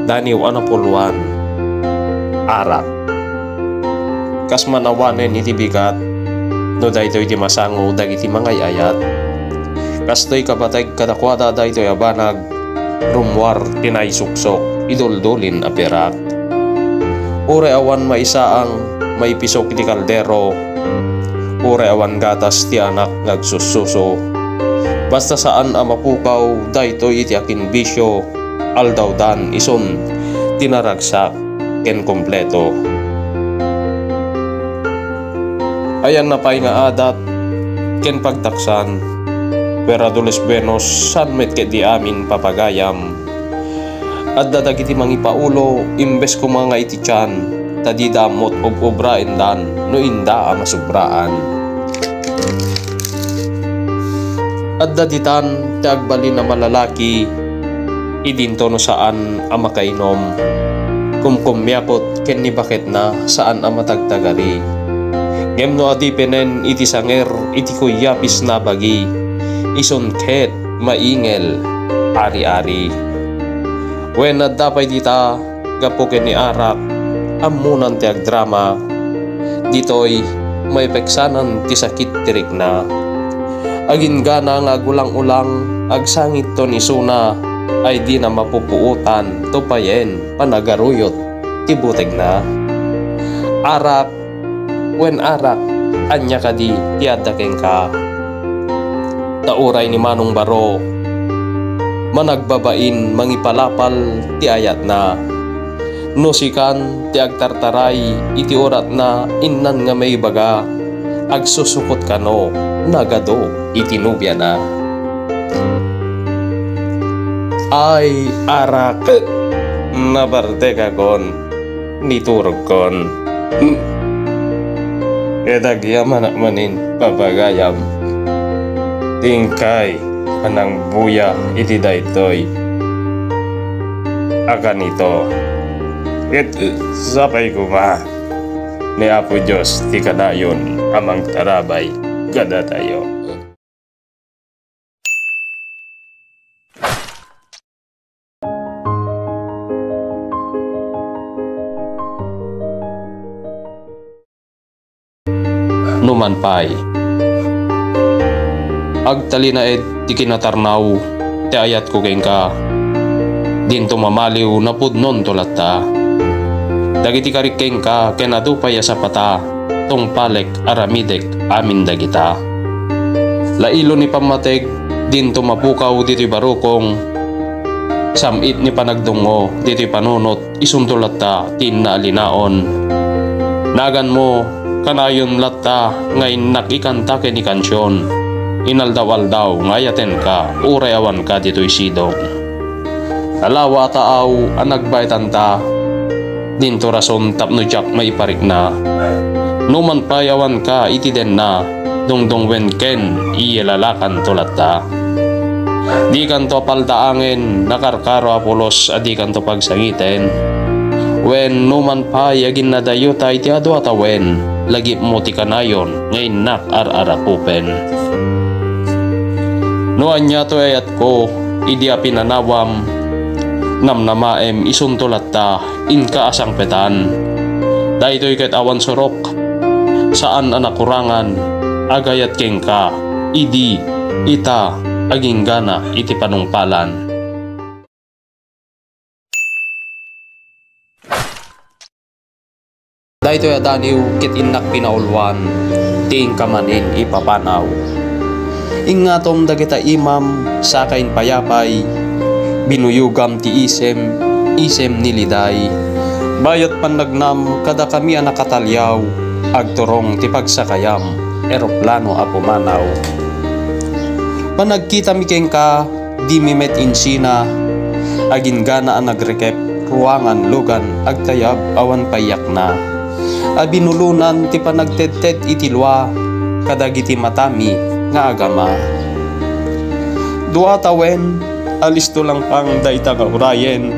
daniw anapuluan arak. Kas manawanen iti bigat no daytoy iti masango dagiti mangay ayat. Kastoy kabatay kadakwada daytoy abanag rumwar tinaisuksok iduldulin a pirak. Ure awan maisaang may pisok iti kaldero, ure awan gatas ti anak ngagsususo. Basta saan ang mapukaw daytoy iti akin bisyo, aldawdan ison tinaragsak ken kompleto. Ayan na pay nga adat ken pagtaksan, pera dules benos san met ket di amin papagayam. At dadagiti mangipaulo imbes ko mga iti tiyan, tadi damot og obra indan no inda a masubraan. At daditan ti agbali na malalaki idinto no saan a makainom, kumkumyakot ken ni bakit na saan a matagtagari. Ngem no adipenen iti sanger iti kuyapis na bagi, ison ket maingel ari-ari. Wen naddapay dita gapo ken ni arak ammunan ti agdrama, ditoy may peksanan ti sakit tirik na. Agin gana nga agulang-ulang agsangit to ni suna ay di na mapupuutan tupayen panagaruyot ti butek na. Arak wen arak anya kadi ti addakeng ka. Tauray ni Manong Baro managbabain mangipalapal ti ayat na. No sikan ti agtartaray iti orat na innan nga may baga, agsusukot kano nagado iti nubya na. Ay arak nabarte ka kon niturog kon. Edagyaman manin papagayam tingkay anang buya iti daytoy akan ito. It sapay kuma ni Apo Diyos ti kadayon amang tarabay kada tayo. Numan pay agtalinaed ti kinatarnaw ti ayat ko keng ka, dinto mamaliw na pudnon tulatta. Dagiti karikeng ka ken adupay sa pata, tong palek aramidek amin dagita. Lailo ni pamateg dinto mapukaw dito'y barukong, samit ni panagdungo dito'y panunot isuntulatta tin na alinaon. Nagan mo kanayon latta ngayon nakikanta ken ni kansyon, inaldawaldaw ngayaten ka uray awan ka dito'y sidong. Alawa taaw ang nagbaytanta, dinto rason tapno jak maiparik na. Numan payawan ka iti den na, dongdong wen ken iyelalakan tulatta. Di kanto paldaangen nakarkaro apulos adi kanto pagsangiten. Wen numan payagin na dayota iti adu atawen, lagi mo ti kanayon ngayon nak ar-arakupen. No anya to ayat ko idi a pinanawam, namnamaem isuntulatta inka asang petan. Daytoy ket awan sorok saan anakurangan agayat keng ka idi ita aging gana iti panungpalan. Daytoy adaniw ket innak pinaulwan ting kamanin ipapanaw. Ingatom dagita imam sakain payapay, binuyugam ti isem niliday. Bayat pannagnam kada kami anakatalyaw, agturong ti pagsakayam eroplano a pumanaw. Panagkita mi keng ka di mimet insina, agin gana ang nagrekep ruangan lugan agtayab awan payak na. Abinulunan ti panagtetet itilwa kadagiti matami nga agama. Dua tawen alisto lang pang dayta nga urayen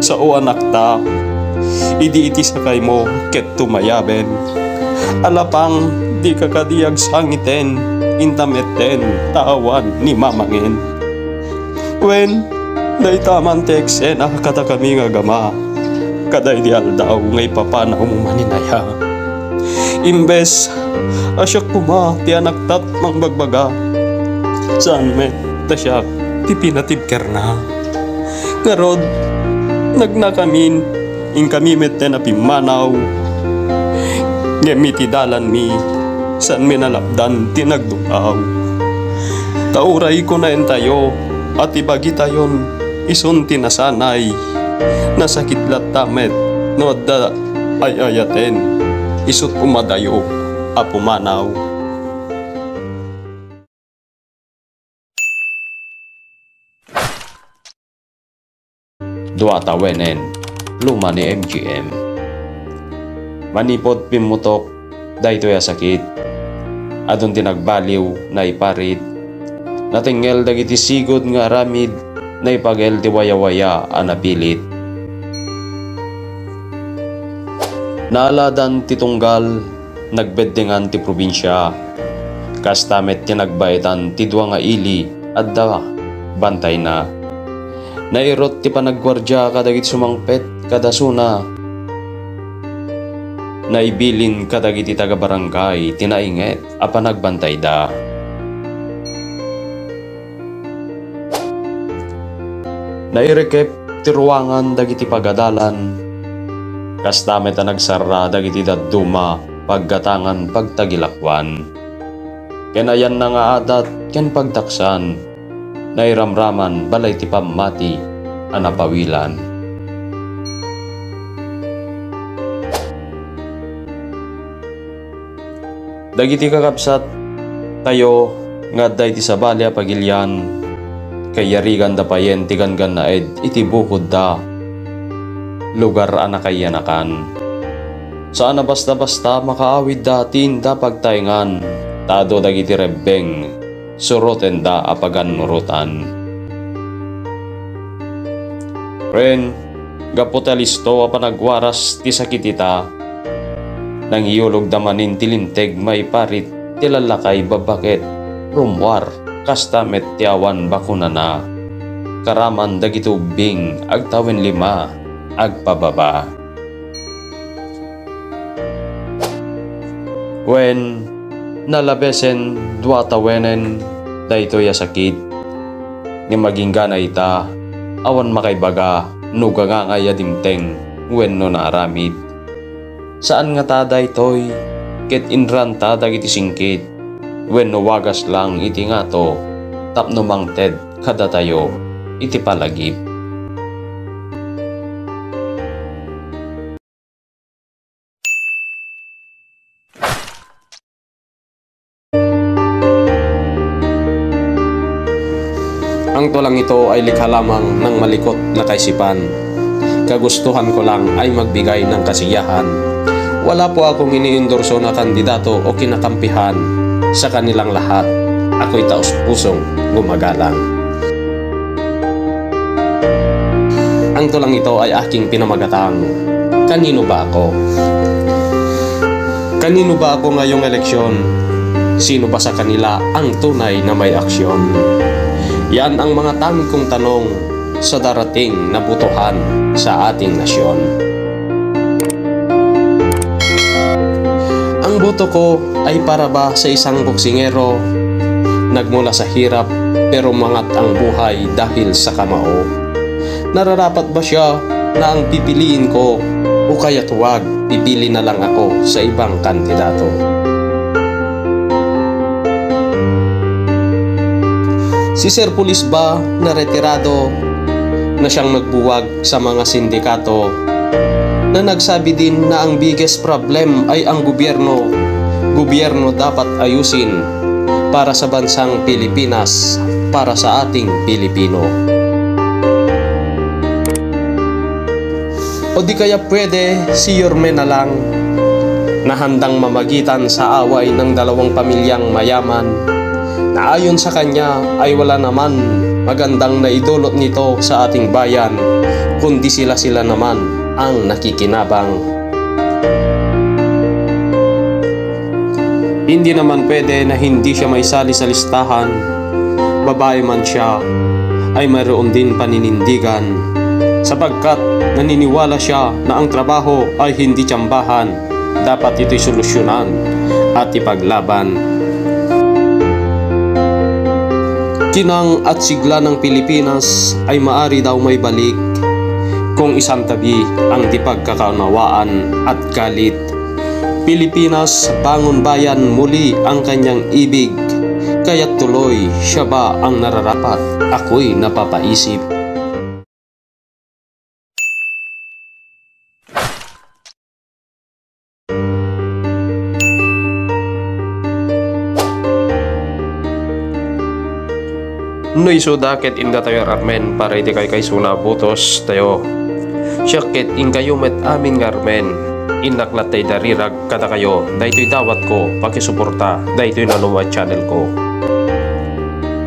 sa o anak ta, idi iti sakay mo ket tumayaben. Alapang di kakadiyag sangiten intameten taawan ni mamangin. Wen Day taman ti eksena kada kami nga gama. Kaday di aldaw ngay papanaw mo maninaya. Imbes asyak kuma ti anak tat mang bagbaga. Saan met tasyak ti pinatibker na. Ngarod nagnakamin ing kami met na pimanaw. Ngemiti dalan mi saan mi nalapdan ti nagdukaw. Tauray ko na entayo at ibagi tayon ison tinasanay. Nasakit lat tamet no adda ay ayaten isut umadayo a pumanaw. Dua tawenen luma ni MGM. Manipod pimutok daytoy a sakit. Adun tinagbaliw na iparit. Natingel dagiti sigod nga aramid na ipagel ti waya-waya a napilit. Naaladan ti tunggal nagbeddengan ti probinsya. Kastamet ti nagbaitan ti dua nga ili adda bantay na. Nairot ti panagwardya kadagiti sumangpet kadasuna. Naibilin kadagiti taga-barangay tinainget a panagbantay da. Nairekep ti ruangan dagiti pagadalan. Kastamet a nagsarra dagiti dadduma paggatangan pagtagilakwan. Kenayan na nga adat ken pagtaksan. Nairamraman balay ti pamati a napawilan. Dagiti kakabsat tayo nga day ti sabalya pagilyan. Kay yarigan da payen ti gangan na ed iti bukod da lugar anakayanakan. Saan na basta-basta makaawid datin da pagtaingan. Tado dagiti rebbeng suroten da apagan nurutan. Ren gapotalisto a panagwaras ti sakitita. Nang iulog damanin ti linteg maiparit ti lalakay babaket rumwar. Kastamet ti awan bakuna na. Karaman dagiti ubing agtawen lima agpababa. Wen nalabesen dua tawenen daytoy a sakit. Ni maging ganay ta awan makaibaga no gangangay a dimteng wen no naaramid. Saan nga ta daytoy ket inran ta dagiti singkit. Wen no wagas lang iti nga to tapno mangted kada tayo iti palagip. Ang tulang ito ay likha lamang ng malikot na kaisipan. Kagustuhan ko lang ay magbigay ng kasiyahan. Wala po akong iniendorso na kandidato o kinakampihan. Sa kanilang lahat, ako'y taos-pusong gumagalang. Ang tulang ito ay aking pinamagatang. Kanino ba ako? Kanino ba ako ngayong eleksyon? Sino ba sa kanila ang tunay na may aksyon? Yan ang mga tangi kong tanong sa darating na butuhan sa ating nasyon. Ang boto ko ay para ba sa isang boksingero nagmula sa hirap pero mangat ang buhay dahil sa kamao? Nararapat ba siya na ang pipiliin ko o kaya't huwag pipili na lang ako sa ibang kandidato? Si Sir Pulis ba na retirado na siyang nagbuwag sa mga sindikato na nagsabi din na ang biggest problem ay ang gobyerno. Gobyerno dapat ayusin para sa bansang Pilipinas, para sa ating Pilipino. O di kaya pwede si Yorme na lang na handang mamagitan sa away ng dalawang pamilyang mayaman na ayon sa kanya ay wala naman magandang naidulot nito sa ating bayan kundi sila naman ang nakikinabang. Hindi naman pwede na hindi siya maisali sa listahan. Babae man siya, ay mayroon din paninindigan sapagkat naniniwala siya na ang trabaho ay hindi tsambahan, dapat ito'y solusyonan at ipaglaban. Kinang at sigla ng Pilipinas ay maari daw may balik kung isang tabi ang di pagkakaunawaan at galit. Pilipinas, bangon bayan, muli ang kanyang ibig, kaya't tuloy siya ba ang nararapat? Ako'y napapaisip. Noy sudakit inda tayo armen para iti kay suna butos tayo. Syakit in kayo met amin ngarmen. Inaklat tay darirag kada kayo. Daytoy dawat ko pakisuporta. Daytoy nanuwa channel ko.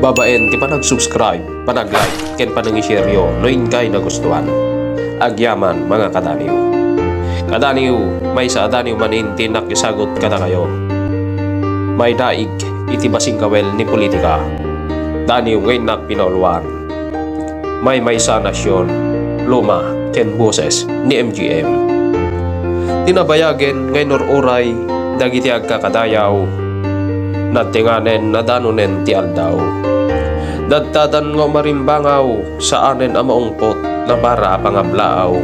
Babaen ti panag-subscribe, panag-like, ken panang-i-share yo no inkay nagustuhan. Agyaman mga kadaniw. Kadaniw, may sa adaniw manin tinak isagot kada kayo. May daig iti basing kawel ni politika. Daniw ngayon na pinauluan. May sa nasyon, luma, ken boses ni MGM. Tinabayagen ngayon oray, dagiti agkakadayaw, natinganen nadanunen ti aldaw. Dadtadan nga marimbangaw, saanen amaungpot na para pangablaaw.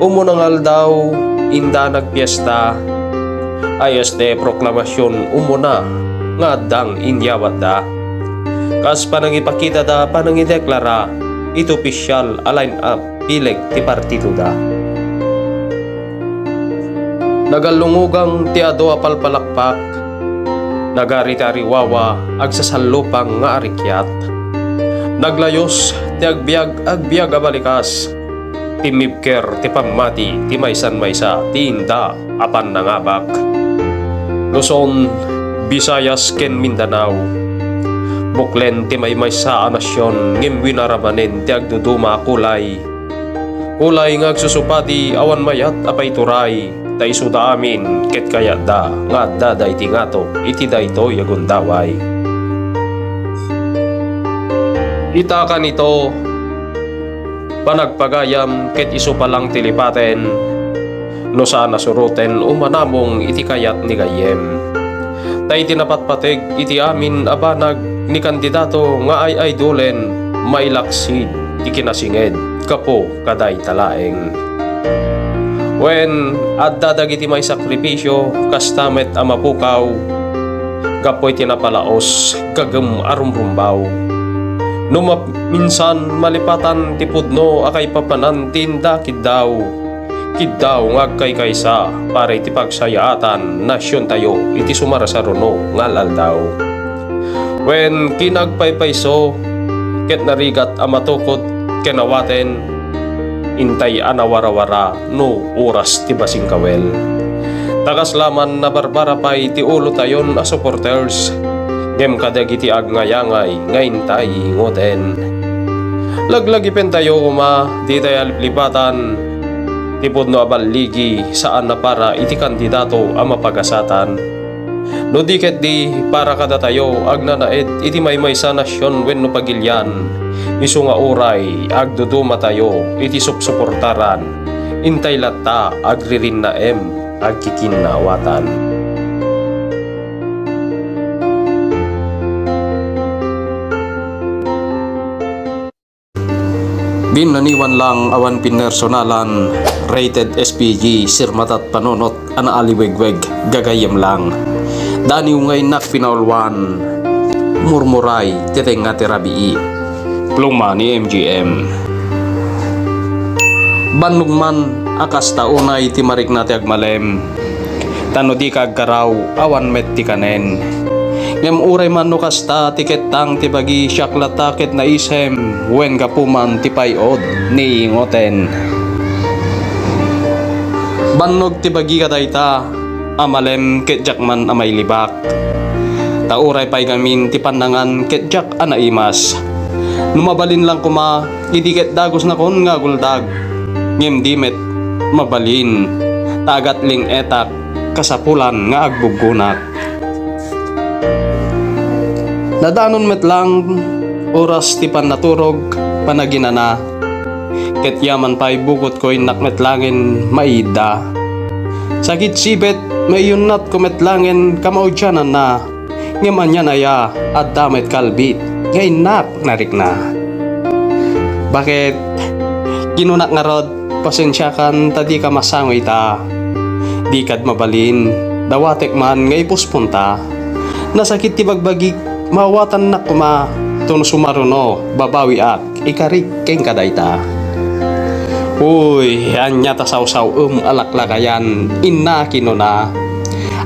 Umunang aldaw, inda nagpiesta, ayos de proklamasyon umuna, nga dang inyawat da. Kas panangipakita da panangideklara, ito opisyal align up pileg ti partido da. Nagalungugang ti ado apalpalakpak, nagaritariwawa agsasalupang nga arikyat. Naglayos ti agbiag abalikas, ti mibker ti pamati ti maysan-maysa ti inda apan nangabak. Luzon, Visayas ken Mindanao, buklen ti maysa a nasyon ngem winaramanen ti agduduma kulay. Kulay nga agsusupati awan mayat apay turay, tay suda amin ket kayat da nga daday ti ngato iti daytoy agundaway. Itakan ito panagpagayam ket isu palang tilipaten, no sana suruten umanamong iti kayat ni gayem. Tay tinapatpateg iti amin abanag ni kandidato nga ay idolen, may laksid ti kinasinged kapo kaday talaeng. Wen adda dagiti may sakripisyo kastamet a mapukaw, kapoy tinapalaos kagem arumrumbaw. No minsan malipatan ti pudno akay papanan tinda kiddaw nga kay kaysa para iti pagsayaatan nasyon tayo iti sumarasaruno nga laldaw. Wen kinagpaypayso ket narigat amatukod kenawaten, intay anawarawara no oras ti basing kawel. Takaslaman na barbara pay ti ulo tayon a supporters, ngem kadagiti agnayangay ngayntay ngoten. Laglagipen tayo uma di tayo lipatan, tipod no abaligi saan na para iti kandidato a mapagasatan. No diket di para kada tayo agnanaed iti maysa nasyon wenno pagilyan, isu nga oray agduduma tayo iti supsuportaran, intay latta agririn na agkikinawatan. Binaniwan lang awan pinersonalan, rated SPG, sirmatat panunot, ana aliwegweg, gagayam lang. Daniw ngay nak pinaulwan, murmuray, titeng nga terabii, pluma ni MGM. Banugman, akas taunay timarik na ti agmalem, tano di kagkaraw, awan met ti kanen. Ngem uray man no kasta tiket tang tibagi syaklataket na isem, wen kapuman tipayod ni ingoten. Bannog tibagi kadayta, amalem ket jakman amay libak. Tauray pay gamin ti pandangan ket jak anaimas. Numabalin lang kuma, idiket dagos na kon nga guldag. Ngem dimet mabalin, tagat ling etak, kasapulan nga agbugunak. Nadanon met lang oras ti pan naturog panaginana. Ket yaman pa'y bukot ko'y nakmetlangin maida. Sakit sibet may yunat kumetlangin kamaudyanan na. Ngaman yan aya at damet kalbit ngay nak narik na. Bakit kinunak nga rod pasensya kan tadi ka masangoy ta. Di kad mabalin dawatek man ngay puspunta. Nasakit ti bagbagik mawatan na kuma tun sumaruno babawi ak ikarik keng kadayta. Uy, anya ta sausaw alaklakayan inna kinuna.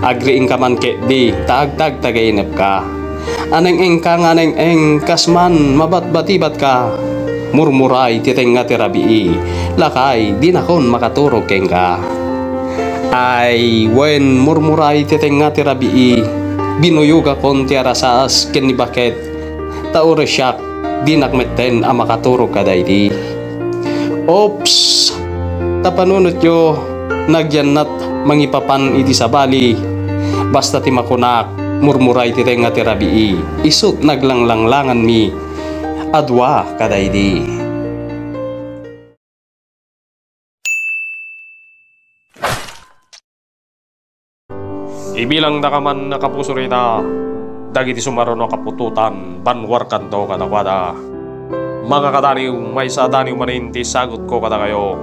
Agriing ka man ke di taagtag tagainip ka. Aneng-eng ka nganeng-eng kasman mabatbatibat ka. Murmuray titeng nga tirabii. Lakay di nakon makaturog keng ka. Ay wen murmuray titeng nga tirabii. Binuyuga kon ti arasaas ken ni baket. Taure siyak di nakmetten a makaturog ka daydi. Ops! Tapanunot yo nagyanat mangipapan iti sabali. Basta ti makunak murmuray titeng nga tirabii. Isut naglanglangangan mi adwa kadaydi. Ibilang da kaman nakapuso rita, dagiti sumaruno kapututan, banwar kanto kadakwada. Mga kadaniw, may sa daniw maninti sagot ko kada kayo.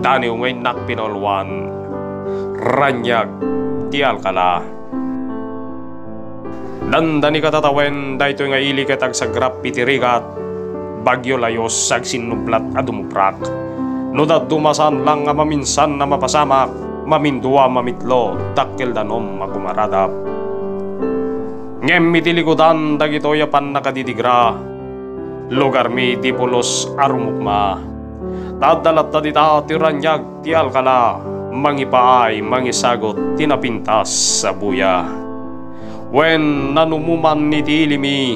Daniw ngay nakpinolwan, ranyag, tial kala. Dandani katatawen, dahito nga ili katag sa grap pitirigat, bagyo layos sag sinublat adumuprak. Nudad dumasan lang nga maminsan na mapasamak, mamindua mamitlo, takkel danom magumaradap. Ngem mitilikudan dagito yapan nakadidigra, lugar mi dipulos arumukma. Tadalat tadita tiranyag tial kala, mangipaay mangisagot tinapintas sa buya. Wen nanumuman ni tilimi,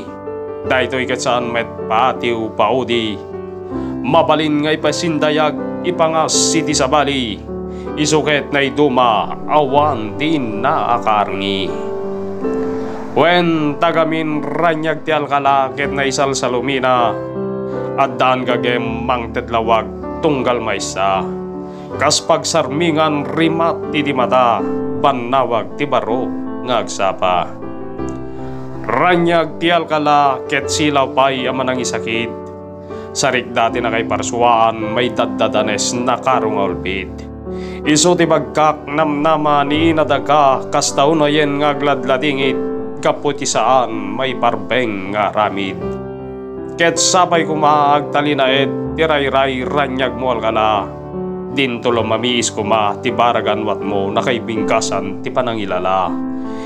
daytoy katsaan met paatiw paudi. Mabalin ngay pasindayag ipangas siti sabali, isuket na iduma awan din na akarngi. Wen tagamin ranyag ti alkala ket na isal sa lumina, at daan gagem mang tedlawag tunggal maysa. Kas pagsarmingan rimat ti di mata, panawag ti baro ngagsapa. Ranyag ti alkala ket silaw pay amanang isakit, sarik dati na kay parsuaan may daddadanes na karungolbit. Iso ti bagkak namnama ni inadaga kastaw na yen nga gladladingit, kaputi saan may parbeng nga ramid. Ket sabay kumaag talinaed tiray-ray ranyag mo alkala, din tulo mamiis kuma ti baragan wat mo na kay bingkasan ti panangilala.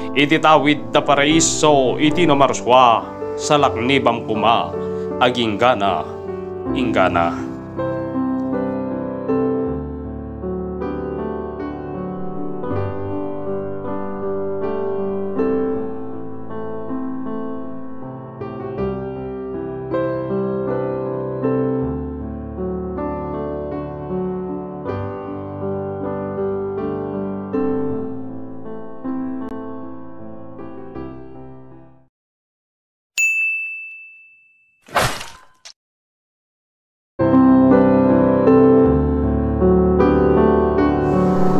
Iti tawid da paraiso iti namarswa, salaknibam kuma aging gana ingana.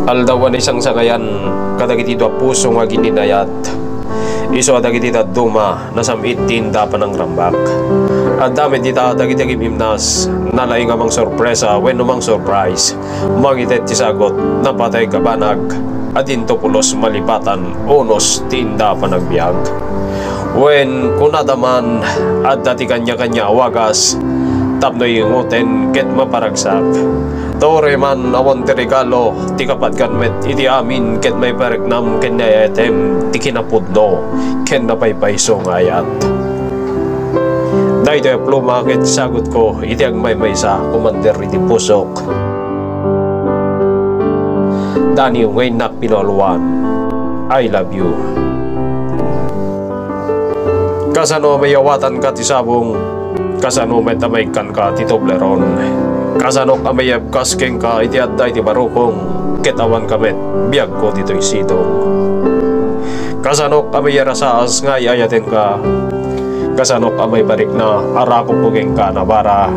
Aldawan isang sakayan, kadagiti dua puso nga gininayat. Iso adagiti duma nasamit tinda pa ng rambak. At damit dita dagiti gimimnas, nalaing amang sorpresa when umang surprise. Mangitet ti sagot, napatay kabanag, at into pulos malipatan, unos tinda pa nagbiag. When kunadaman, at dati kanya-kanya awagas, tapnoy inguten ket maparagsak. Tore man awan ti regalo, ti kapat kan met iti amin ket may paregnam ken nayatem ti kinapudno ken napaypayso ngayat. Daytoy pluma ket sagot ko iti agmaymaysa kumander iti pusok. Dani ngay nakpinolwan, I love you. Kasano mayawatan ka ti sabong, kasano metamaykan ka ti Toblerone. Kasanok amayab kaskeng ka iti adday ti barukong, ketawan kamet biyag ko dito'y sidong. Kasanok amayarasaas nga iayaten ka, Kasanok amay barik na arako pugeng ka na bara.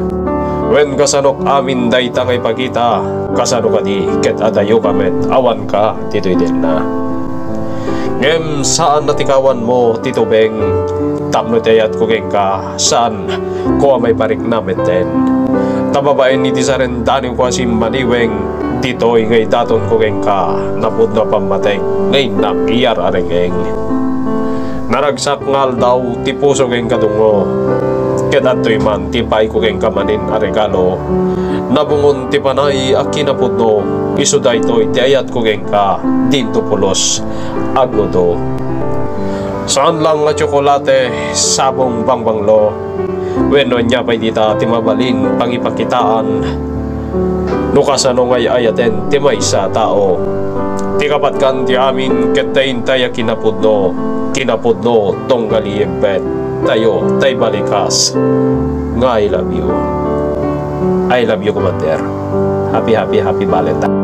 Wen kasanok amin dayta kay pagita, kasanok adi ket adayo kamet awan ka titoy din na. Ngem saan natikawan mo titubeng, tapno tayat kugeng ka saan ko amay barik namet den. Tababaen ni tisaren daning ko asim maniweng, titoy ngay daton kugeng ka napud na pamateng ngay nakiyar arengeng. Naragsak ngal daw ti puso keng kadungo, ket atoy man ti pay ko keng kamanin a regalo. Nabungon ti panay a kinapudno, isu daytoy ti ayat ko keng ka dinto pulos agludo. Saan lang nga tsokolate sabong bangbanglo, wenno nya pay dita ti mabalin pangipakitaan. Nukasano ngay ayaten ti maysa tao, ti kapatkan ti amin ket tayintay a kinapudno tonggali embet tayo tay balikas nga I love you Commander. Happy Valentine.